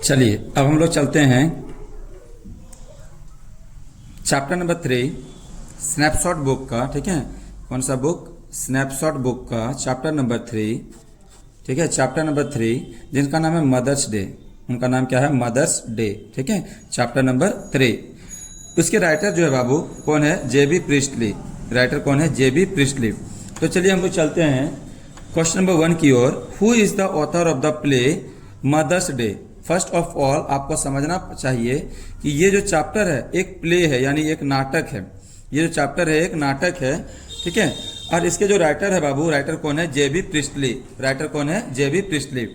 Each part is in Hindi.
चलिए अब हम लोग चलते हैं चैप्टर नंबर 3 स्नैपशॉट बुक का। ठीक है, कौन सा बुक? स्नैपशॉट बुक का चैप्टर नंबर 3। ठीक है, चैप्टर नंबर 3 जिनका नाम है मदर्स डे। उनका नाम क्या है? Mother's day. ठीक है, चैप्टर नंबर 3। उसके राइटर जो है बाबू कौन है? जेबी प्रिस्टली। राइटर कौन है? जेबी प्रिस्टली। तो चलिए हम लोग चलते हैं क्वेश्चन नंबर 1 की ओर। Who is the author of the play Mother's Day? First of all आपको समझना चाहिए कि ये जो चैप्टर है एक प्ले है, यानी एक नाटक है। ये जो चैप्टर है एक नाटक है। ठीक है, और इसके जो राइटर है बाबू, राइटर कौन है? जेबी प्रिस्टली। राइटर कौन है? जेबी प्रिस्टली।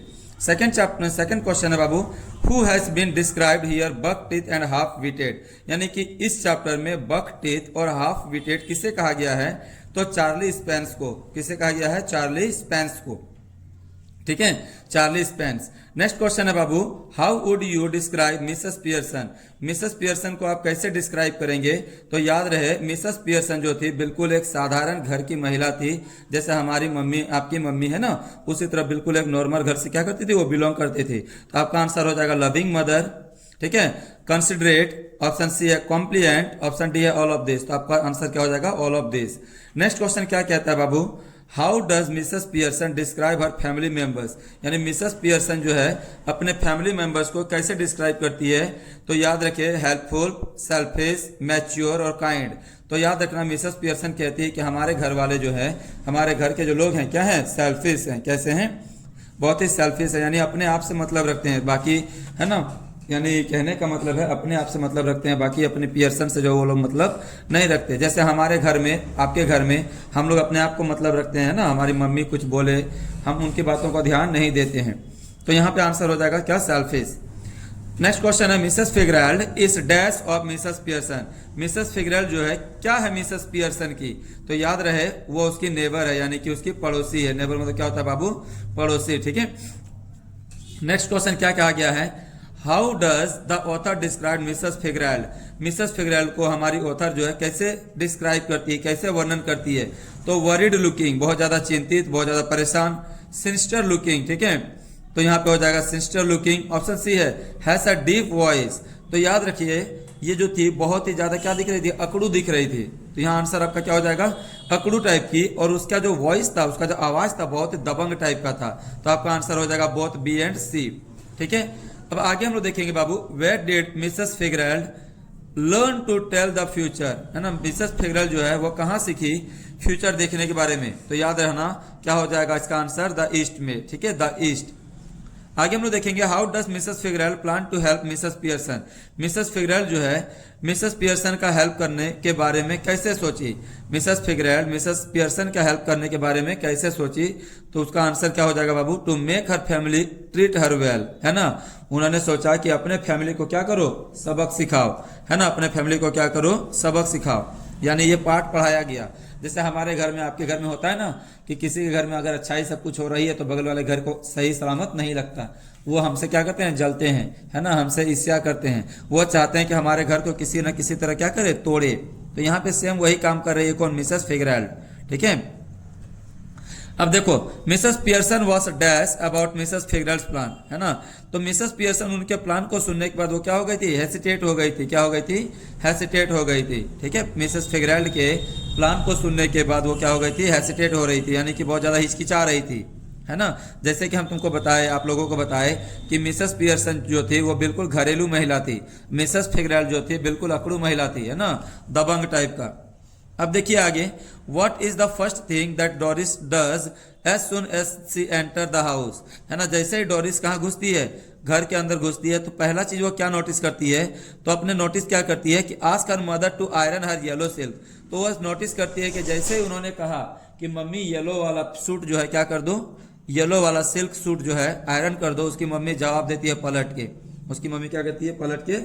सेकंड क्वेश्चन है बाबू, who has been described here buck teeth and half witted? यानी कि इस चैप्टर में बक टीथ और हाफ विटेड किसे कहा गया है? तो चार्ली स्पेंस को। किसे कहा गया है? चार्ली स्पेंस को। ठीक है, चार्ली स्पेंस। नेक्स्ट क्वेश्चन है बाबू, how would you describe Mrs Pearson? Mrs Pearson को आप कैसे डिस्क्राइब करेंगे? तो याद रहे मिसेस पियर्सन जो थी बिल्कुल एक साधारण घर की महिला थी, जैसे हमारी मम्मी, आपकी मम्मी है ना, उसी तरह बिल्कुल एक नॉर्मल घर से क्या करती थी? वो बिलोंग करती थी। तो आपका आंसर हो जाएगा लविंग मदर। ठीक है, कंसिडरेट, ऑप्शन सी है कॉम्प्लिएंट, ऑप्शन डी है ऑल ऑफ दिस। तो आपका आंसर क्या हो जाएगा? All of this. Next question क्या कहता है बाबू, how does Mrs Pearson describe her family members? यानी मिसेस पियर्सन जो है अपने फैमिली मेंबर्स को कैसे डिस्क्राइब करती है? तो याद रखिए हेल्पफुल, सेल्फिश, मैच्योर और काइंड। तो याद रखना मिसेस पियर्सन कहती है कि हमारे घर वाले जो है, हमारे घर के जो लोग हैं क्या हैं? सेल्फिश हैं। कैसे हैं? बहुत ही सेल्फिश है, यानी अपने आप से मतलब रखते हैं, बाकी है ना, यानी कहने का मतलब है अपने आप से मतलब रखते हैं, बाकी अपने पियर्सन से जो वो लोग मतलब नहीं रखते। जैसे हमारे घर में, आपके घर में हम लोग अपने आप को मतलब रखते हैं ना, हमारी मम्मी कुछ बोले हम उनकी बातों का ध्यान नहीं देते हैं। तो यहाँ पे आंसर हो जाएगा क्या? सेल्फिश। नेक्स्ट क्वेश्चन है, Mrs Fitzgerald is dash of Mrs Pearson? Mrs Fitzgerald जो है क्या है मिसेस पियर्सन की? तो याद रहे वो उसकी नेबर है, यानी कि उसकी पड़ोसी है। नेबर मतलब क्या होता है बाबू? पड़ोसी। ठीक है, नेक्स्ट क्वेश्चन क्या कहा गया है, how does the author describe Mrs Fitzgerald? Mrs Fitzgerald को हमारी ऑथर जो है कैसे डिस्क्राइब करती है, कैसे वर्णन करती है? तो वरीड लुकिंग, बहुत ज्यादा चिंतित, बहुत ज्यादा परेशान। सिनिस्टर लुकिंग, ठीक है, तो यहाँ पे हो जाएगा सिनिस्टर लुकिंग। ऑप्शन सी है हैज अ डीप वॉइस। तो याद रखिए ये जो थी बहुत ही ज्यादा क्या दिख रही थी? अकड़ू दिख रही थी। तो यहाँ आंसर आपका क्या हो जाएगा? अकड़ू टाइप की, और उसका जो वॉइस था, उसका जो आवाज था बहुत ही दबंग टाइप का था। तो आपका आंसर हो जाएगा बोथ बी एंड सी। ठीक है, अब आगे हम लोग देखेंगे बाबू, where did Mrs Fitzgerald learn to tell the future? है ना, मिसेस फिगरेल्ड जो है वो कहाँ सीखी फ्यूचर देखने के बारे में? तो याद रहना क्या हो जाएगा इसका आंसर? द ईस्ट में। ठीक है, द ईस्ट। आगे हम लोग देखेंगे, how does Mrs Fitzgerald plan to help Mrs Pearson? Mrs Fitzgerald जो है मिसेस पियर्सन का हेल्प करने के बारे में कैसे सोची? मिसेस फिगरेल्ड मिसेस पियर्सन का हेल्प करने के बारे में कैसे सोची? तो उसका आंसर क्या हो जाएगा बाबू? To make her family treat her well. है ना, उन्होंने सोचा कि अपने फैमिली को क्या करो? सबक सिखाओ। है ना, अपने फैमिली को क्या करो? सबक सिखाओ। यानी ये पाठ पढ़ाया गया। जैसे हमारे घर में, आपके घर में होता है ना कि किसी के घर में अगर अच्छाई सब कुछ हो रही है तो बगल वाले घर को सही सलामत नहीं लगता, वो हमसे क्या करते हैं? जलते हैं। है ना, हमसे ईर्ष्या करते हैं। वो चाहते हैं कि हमारे घर को किसी न किसी तरह क्या करे? तोड़े। तो यहाँ पे सेम वही काम कर रही है कौन? Mrs Fitzgerald. ठीक है, अब देखो Mrs Pearson was dash about Mrs Fitzgerald's plan. है ना, तो मिसेस पियर्सन उनके प्लान को सुनने के बाद वो क्या हो गई थी? हेसिटेट हो गई थी। क्या हो गई थी? हेसिटेट हो गई थी। ठीक है, मिसेस फिगरेल्ड के प्लान को सुनने के बाद वो क्या हो गई थी? हेसिटेट हो रही थी, यानी कि बहुत ज्यादा हिचकिचा रही थी। है ना, जैसे कि हम तुमको बताए, आप लोगों को बताए कि मिसेस पियर्सन जो थी वो बिल्कुल घरेलू महिला थी, मिसेस फिगरेल्ड जो थी बिल्कुल अकड़ू महिला थी। है ना, दबंग टाइप का। अब देखिए आगे, what is the first thing that Doris does as soon as she enter the house? है ना, जैसे ही डोरिस कहाँ घुसती है? घर के अंदर घुसती है, तो पहला चीज वो क्या नोटिस करती है? तो अपने नोटिस क्या करती है कि ask her mother to iron her yellow silk. तो वह नोटिस करती है कि जैसे ही उन्होंने कहा कि मम्मी येलो वाला सूट जो है क्या कर दो? येलो वाला सिल्क सूट जो है आयरन कर दो। उसकी मम्मी जवाब देती है पलट के। उसकी मम्मी क्या कहती है? पलट के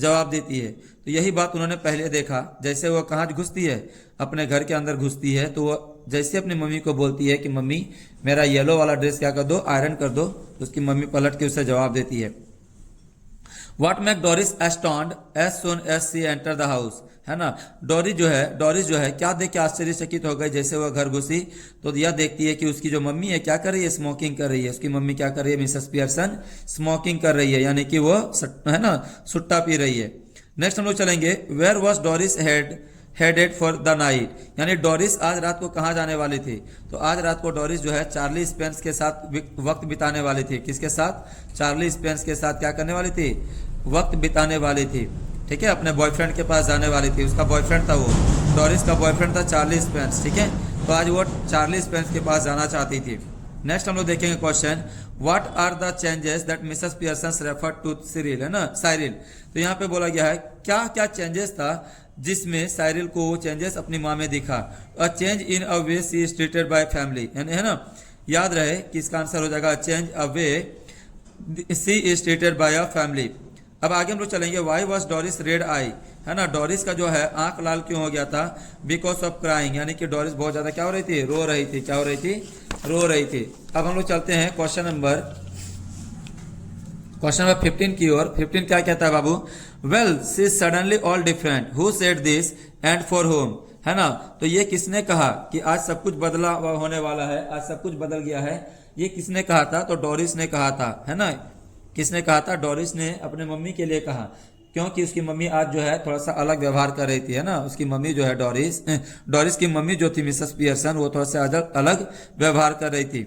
जवाब देती है। तो यही बात उन्होंने पहले देखा। जैसे वो कहाँ घुसती है? अपने घर के अंदर घुसती है, तो वो जैसे अपनी मम्मी को बोलती है कि मम्मी मेरा येलो वाला ड्रेस क्या कर दो? आयरन कर दो। तो उसकी मम्मी पलट के उसे जवाब देती है। What make Doris astonished as soon as she enter the house, है ना। डोरिस जो है क्या देख के आश्चर्यचकित हो गई जैसे वह घर घुसी, तो यह देखती है कि उसकी जो मम्मी है क्या कर रही है, स्मोकिंग कर रही है। उसकी मम्मी क्या कर रही है, मिसेस पियर्सन स्मोकिंग कर रही है, यानी कि वो है ना सुट्टा पी रही है। नेक्स्ट हम लोग चलेंगे, where was Doris headed for the night, यानी डोरिस आज रात को कहाँ जाने वाली थी। तो आज रात को डोरिस जो है चार्ली स्पेंस के साथ वक्त बिताने वाली थी। किसके साथ, चार्ली स्पेंस के साथ क्या करने वाली थी, वक्त बिताने वाली थी। ठीक है, अपने बॉयफ्रेंड के पास जाने वाली थी। उसका बॉयफ्रेंड था, वो डोरिस का बॉयफ्रेंड था चार्ली स्पेंस। ठीक है, तो आज वो चार्ली स्पेंस के पास जाना चाहती थी। नेक्स्ट हम लोग देखेंगे question, what are the changes that Mrs Pearson refer to Cyril, है ना, साइरिल। तो यहाँ पे बोला गया है क्या क्या चेंजेस था जिसमें साइरिल को वो चेंजेस अपनी माँ में दिखा। A change in a way she is treated by family, है ना। याद रहे कि इसका आंसर हो जाएगा change a way she is treated by a family. अब आगे हम लोग चलेंगे, why was Doris red eye, है ना। डोरिस का जो है आंख लाल क्यों हो गया था, बिकॉज ऑफ क्राइंग, यानी कि डोरिस बहुत ज्यादा क्या हो रही थी, रो रही थी। क्या हो रही थी, रो रही थी। अब हम लोग चलते हैं क्वेश्चन नंबर 15 की ओर। 15 क्या कहता है बाबू, well she suddenly all different, who said this and for home, है ना। तो ये किसने कहा कि आज सब कुछ बदला होने वाला है, आज सब कुछ बदल गया है, ये किसने कहा था, तो डोरिस ने कहा था, है ना। किसने कहा था, डोरिस ने अपने मम्मी के लिए कहा, क्योंकि उसकी मम्मी आज जो है थोड़ा सा अलग व्यवहार कर रही थी, है ना। उसकी मम्मी जो है डोरिस की मम्मी जो थी मिसेस पियर्सन, वो थोड़ा सा अलग व्यवहार कर रही थी।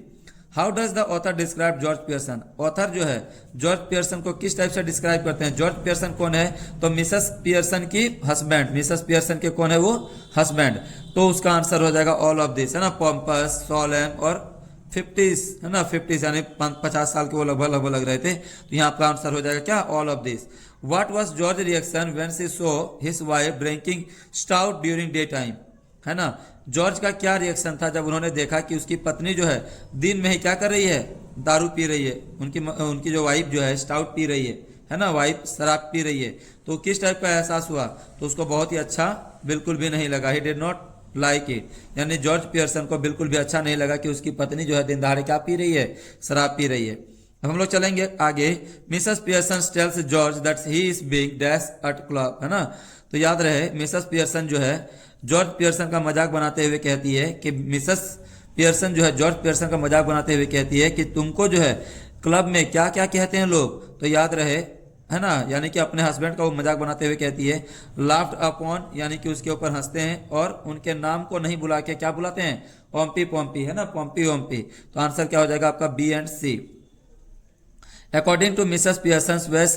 How does the author describe George Pearson, author जो है जॉर्ज पियर्सन को किस टाइप से डिस्क्राइब करते हैं। जॉर्ज पियर्सन कौन है, तो मिसेस पियर्सन की हस्बैंड, मिसेस पियर्सन के कौन है, वो हस्बैंड। तो उसका आंसर हो जाएगा ऑल ऑफ दिस, है ना, पॉम्पस, सोलेम और 50s, है ना, 50s यानी 50 साल के वो लगभग लग रहे थे। तो यहाँ आपका आंसर हो जाएगा क्या, all of this. What was George reaction when she saw his wife drinking stout during day time, है ना। जॉर्ज का क्या रिएक्शन था जब उन्होंने देखा कि उसकी पत्नी जो है दिन में ही क्या कर रही है, दारू पी रही है। उनकी जो वाइफ जो है स्टाउट पी रही है ना, वाइफ शराब पी रही है। तो किस टाइप का एहसास हुआ, तो उसको बहुत ही अच्छा बिल्कुल भी नहीं लगा, he did not like it, यानी जॉर्ज पियर्सन को बिल्कुल भी अच्छा नहीं लगा कि उसकी पत्नी जो है दिन दहाड़े क्या पी रही है, शराब पी रही है। अब हम लोग चलेंगे आगे, Mrs Pearson tells George that he is being dash at club, है ना। तो याद रहे मिसेस पियर्सन जो है जॉर्ज पियर्सन का मजाक बनाते हुए कहती है कि मिसेस पियर्सन जो है जॉर्ज पियर्सन का मजाक बनाते हुए कहती है कि तुमको जो है क्लब में क्या क्या कहते हैं लोग। तो याद रहे, है ना, यानी कि अपने हस्बैंड का वो मजाक बनाते हुए कहती है लाफ्ड अपॉन, यानी कि उसके ऊपर हंसते हैं और उनके नाम को नहीं बुला के क्या बुलाते हैं, ओम्पी पोम्पी, है ना, पोम्पी ओम्पी। तो आंसर क्या हो जाएगा आपका B and C. According to Mrs Pearson way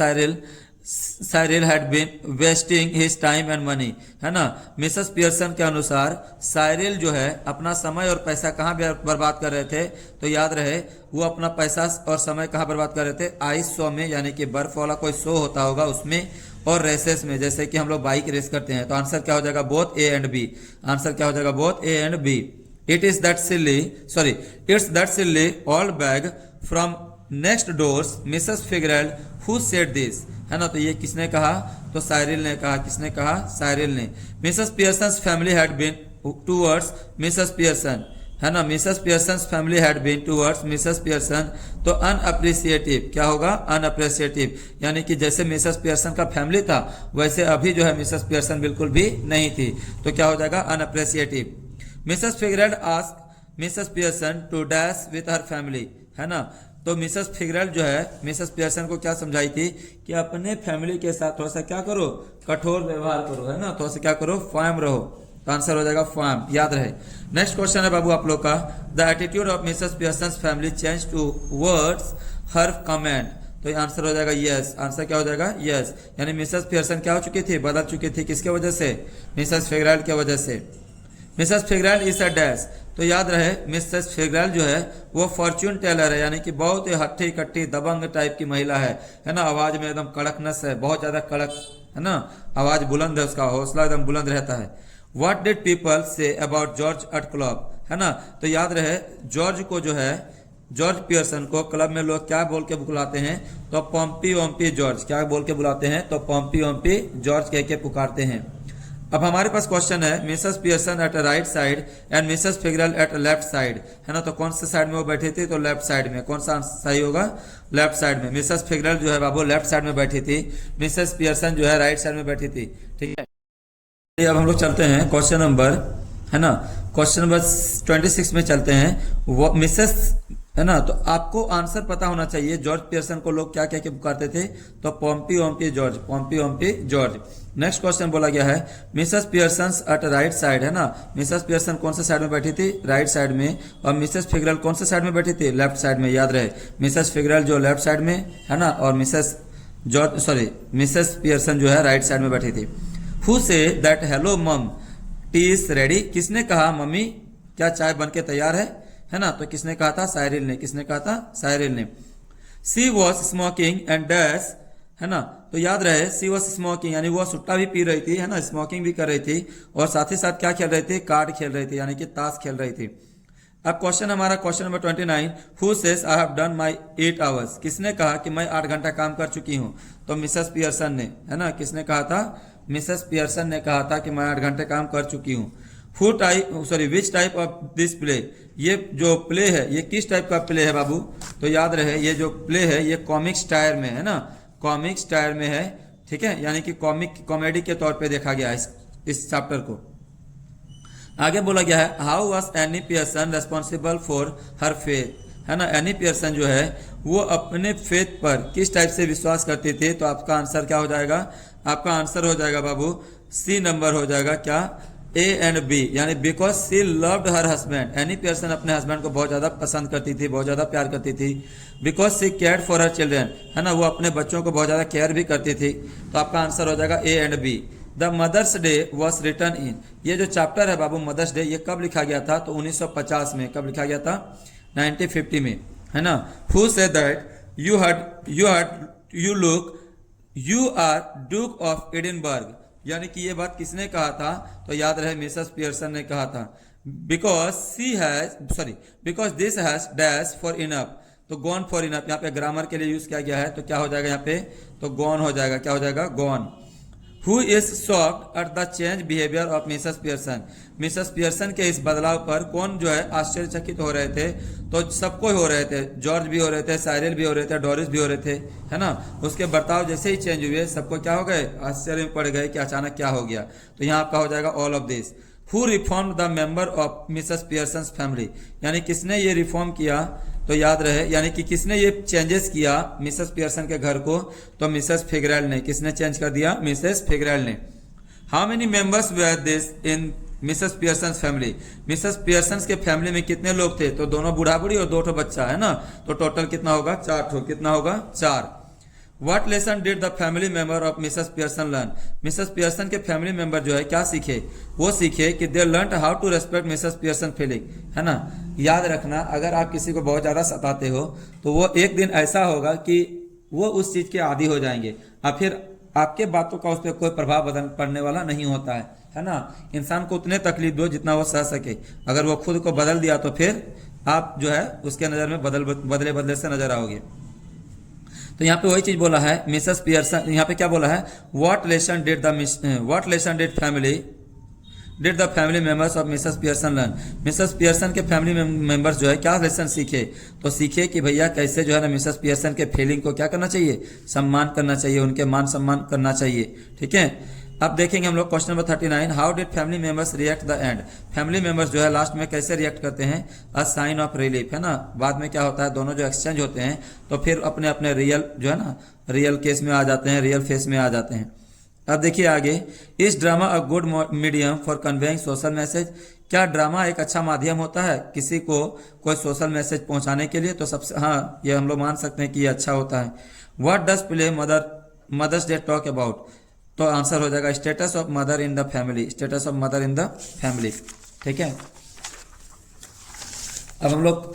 Cyril had been wasting his time and money, है ना। मिसेस पियर्सन के अनुसार साइरिल जो है अपना समय और पैसा कहाँ बर्बाद कर रहे थे। तो याद रहे वो अपना पैसा और समय कहाँ बर्बाद कर रहे थे, आइस शो में, यानी कि बर्फ वाला कोई शो होता होगा उसमें, और रेसेस में, जैसे कि हम लोग बाइक रेस करते हैं। तो आंसर क्या हो जाएगा, both A and B. Answer क्या हो जाएगा, both A and B. It's that silly old bag from next doors Mrs Fitzgerald who said this, है ना। तो ये किसने कहा, तो साइरिल ने कहा। किसने कहा, साइरिल ने। Mrs Pearson's family had been towards Mrs Pearson, है ना। Mrs Pearson's family had been towards Mrs Pearson, तो अनअप्रिसिएटिव, क्या होगा, अनअप्रिसिएटिव, यानी कि जैसे मिसेस पियर्सन का फैमिली था वैसे अभी जो है मिसेस पियर्सन बिल्कुल भी नहीं थी। तो क्या हो जाएगा, unappreciative. Mrs Fitzgerald asked Mrs Pearson to dash with her family, है ना। तो मिसेस फिगरेल्ड जो है मिसेस पियर्सन को क्या समझाई थी कि अपने फैमिली के साथ थोड़ा सा क्या करो, कठोर व्यवहार करो, है ना, थोड़ा सा क्या करो, फर्म रहो। तो आंसर हो जाएगा फर्म, याद रहे। नेक्स्ट क्वेश्चन है बाबू आप लोग का, the attitude of Mrs Pearson family change towards her comment. तो आंसर हो जाएगा यस। आंसर क्या हो जाएगा, यस, यानी मिसेस पियर्सन क्या हो चुकी थी, बदल चुकी थी। किसके वजह से, मिसेस फिगरेल्ड की वजह से। Mrs Fitzgerald is a dash, तो याद रहे मिसेस फिगरेल्ड जो है वो फॉर्च्यून टेलर है, यानी कि बहुत ही हट्टी कट्टी दबंग टाइप की महिला है ना। आवाज में एकदम कड़कनेस है, बहुत ज्यादा कड़क, है ना, आवाज बुलंद है, उसका हौसला एकदम बुलंद रहता है। What did people say about George at club, है ना। तो याद रहे जॉर्ज को जो है, जॉर्ज पियर्सन को क्लब में लोग क्या बोल के बुलाते हैं, तो पॉम्पी ओम्पी जॉर्ज, क्या बोल के बुलाते हैं, तो पॉम्पी ओम्पी जॉर्ज कह के पुकारते हैं। अब हमारे पास क्वेश्चन है Mrs Pearson at right side and Mrs फिगरेल एट लेफ्ट साइड, है ना। तो कौन से साइड में वो बैठी थी, तो लेफ्ट साइड में। कौन सा सही होगा, लेफ्ट साइड में। मिसेस फिगरेल जो है बाबू लेफ्ट साइड में बैठी थी, मिसेस पियर्सन जो है राइट साइड में बैठी थी, ठीक है। अब हम लोग चलते हैं क्वेश्चन नंबर, है ना, क्वेश्चन नंबर 26 में चलते हैं। वो मिसेस, है ना, तो आपको आंसर पता होना चाहिए। जॉर्ज पियर्सन को लोग क्या कह के पुकारते थे, तो pompy ompy George, pompy ompy George. Next question बोला गया है Mrs Pearson at right side, है ना। मिसेस पियर्सन कौन से साइड में बैठी थी, राइट साइड में। और मिसेस फिगरेल कौन से साइड में बैठी थी, लेफ्ट साइड में। याद रहे मिसेस फिगरेल जो लेफ्ट साइड में, है ना, और मिसेस पियर्सन जो है राइट साइड में बैठी थी। हु से दैट हेलो मम टी इज रेडी, किसने कहा मम्मी क्या चाय बन के तैयार है ना। तो किसने कहा था, साइरिल ने। किसने कहा था, साइरिल ने। सी वॉज स्मोकिंग एंड डैश, है ना। तो याद रहे सी वॉज स्मोकिंग यानी वो सुट्टा भी पी रही थी, है ना, स्मोकिंग भी कर रही थी, और साथ ही साथ क्या खेल रही थी, कार्ड खेल रही थी, यानी कि ताश खेल रही थी। अब क्वेश्चन हमारा question number 29, who says I have done my 8 hours, किसने कहा कि मैं 8 घंटा काम कर चुकी हूँ, तो मिसेस पियर्सन ने, है ना। किसने कहा था, मिसेस पियर्सन ने कहा था कि मैं 8 घंटे काम कर चुकी हूँ। Which type of this play, ये जो प्ले है ये किस टाइप का प्ले है बाबू, तो याद रहे ये जो प्ले है ये कॉमिक स्टाइल में, है ना, कॉमिक स्टाइल में है, ठीक है, यानी कि कॉमेडी के तौर पे देखा गया है इस चैप्टर को। आगे बोला गया है how was any Pearson responsible for her faith, है ना। एनी पियर्सन जो है वो अपने फेथ पर किस टाइप से विश्वास करती थी, तो आपका आंसर क्या हो जाएगा, आपका आंसर हो जाएगा बाबू सी नंबर हो जाएगा, क्या, ए एंड बी, यानी because she loved her husband. Annie Pearson अपने हस्बैंड को बहुत ज्यादा पसंद करती थी, बहुत ज्यादा प्यार करती थी। Because she cared for her children, है ना, वो अपने बच्चों को बहुत ज्यादा केयर भी करती थी। तो आपका आंसर हो जाएगा A and B. The Mother's Day was written in, ये जो चैप्टर है बाबू मदर्स डे ये कब लिखा गया था, तो 1950 में। कब लिखा गया था, 1950 में, है ना। Who said that you are duke of Edinburgh, यानी कि ये बात किसने कहा था, तो याद रहे मिसेस पियर्सन ने कहा था। Because this has dash for enough, तो गॉन फॉर इनफ यहाँ पे ग्रामर के लिए यूज किया गया है, तो क्या हो जाएगा यहाँ पे, तो गॉन हो जाएगा। क्या हो जाएगा, gone. Who is shocked at the change behaviour of Mrs Pearson, Mrs Pearson के इस बदलाव पर कौन जो है आश्चर्यचकित हो रहे थे, तो सबको हो रहे थे, जॉर्ज भी हो रहे थे, साइरिल भी हो रहे थे, डोरिस भी हो रहे थे, है ना। उसके बर्ताव जैसे ही चेंज हुए सबको क्या हो गए, आश्चर्य में पड़ गए कि अचानक क्या हो गया। तो यहाँ आपका हो जाएगा all of this. Who reform the member of Mrs Pearson family, यानी किसने ये रिफॉर्म किया, तो याद रहे यानी कि किसने ये चेंजेस किया मिसेस पियर्सन के घर को, तो मिसेस फिगरेल ने। किसने चेंज कर दिया, मिसेस फिगरेल ने। How many members were this in Mrs Pearson family, Mrs Pearson के फैमिली में कितने लोग थे, तो दोनों बूढ़ा बूढ़ी और 2 बच्चा, है ना। तो टोटल कितना होगा, 4 कितना होगा, 4। What lesson did the family member of Mrs Pearson learn, Mrs Pearson के फैमिली मेंबर जो है क्या सीखे, वो सीखे कि they learn how to respect Mrs Pearson feeling, है ना। याद रखना अगर आप किसी को बहुत ज्यादा सताते हो तो वो एक दिन ऐसा होगा कि वो उस चीज के आदी हो जाएंगे और फिर आपके बातों का उस पर कोई प्रभाव पड़ने वाला नहीं होता है ना। इंसान को उतने तकलीफ दो जितना वो सह सके, अगर वो खुद को बदल दिया तो फिर आप जो है उसके नजर में बदले से नजर आओगे। तो यहाँ पे वही चीज बोला है मिसेस पियर्सन, यहाँ पे क्या बोला है, what lesson did family members of Mrs Pearson learn, Mrs Pearson के फैमिली मेंबर्स जो है क्या लेसन सीखे, तो सीखे कि भैया कैसे जो है ना मिसेस पियर्सन के फीलिंग को क्या करना चाहिए, सम्मान करना चाहिए, उनके मान सम्मान करना चाहिए, ठीक है। अब देखेंगे हम लोग question number 39, how did family members react the end, family members जो है लास्ट में कैसे रिएक्ट करते हैं, अ साइन ऑफ रिलीफ, है ना। बाद में क्या होता है, दोनों जो एक्सचेंज होते हैं तो फिर अपने अपने रियल जो है ना रियल केस में आ जाते हैं, रियल फेस में आ जाते हैं। अब देखिए आगे, इस drama a good medium for conveying social message, क्या ड्रामा एक अच्छा माध्यम होता है किसी को कोई सोशल मैसेज पहुंचाने के लिए, तो सबसे हाँ ये हम लोग मान सकते हैं कि ये अच्छा होता है। What does play Mother's Day talk about, तो आंसर हो जाएगा status of mother in the family, status of mother in the family, ठीक है। अब हम लोग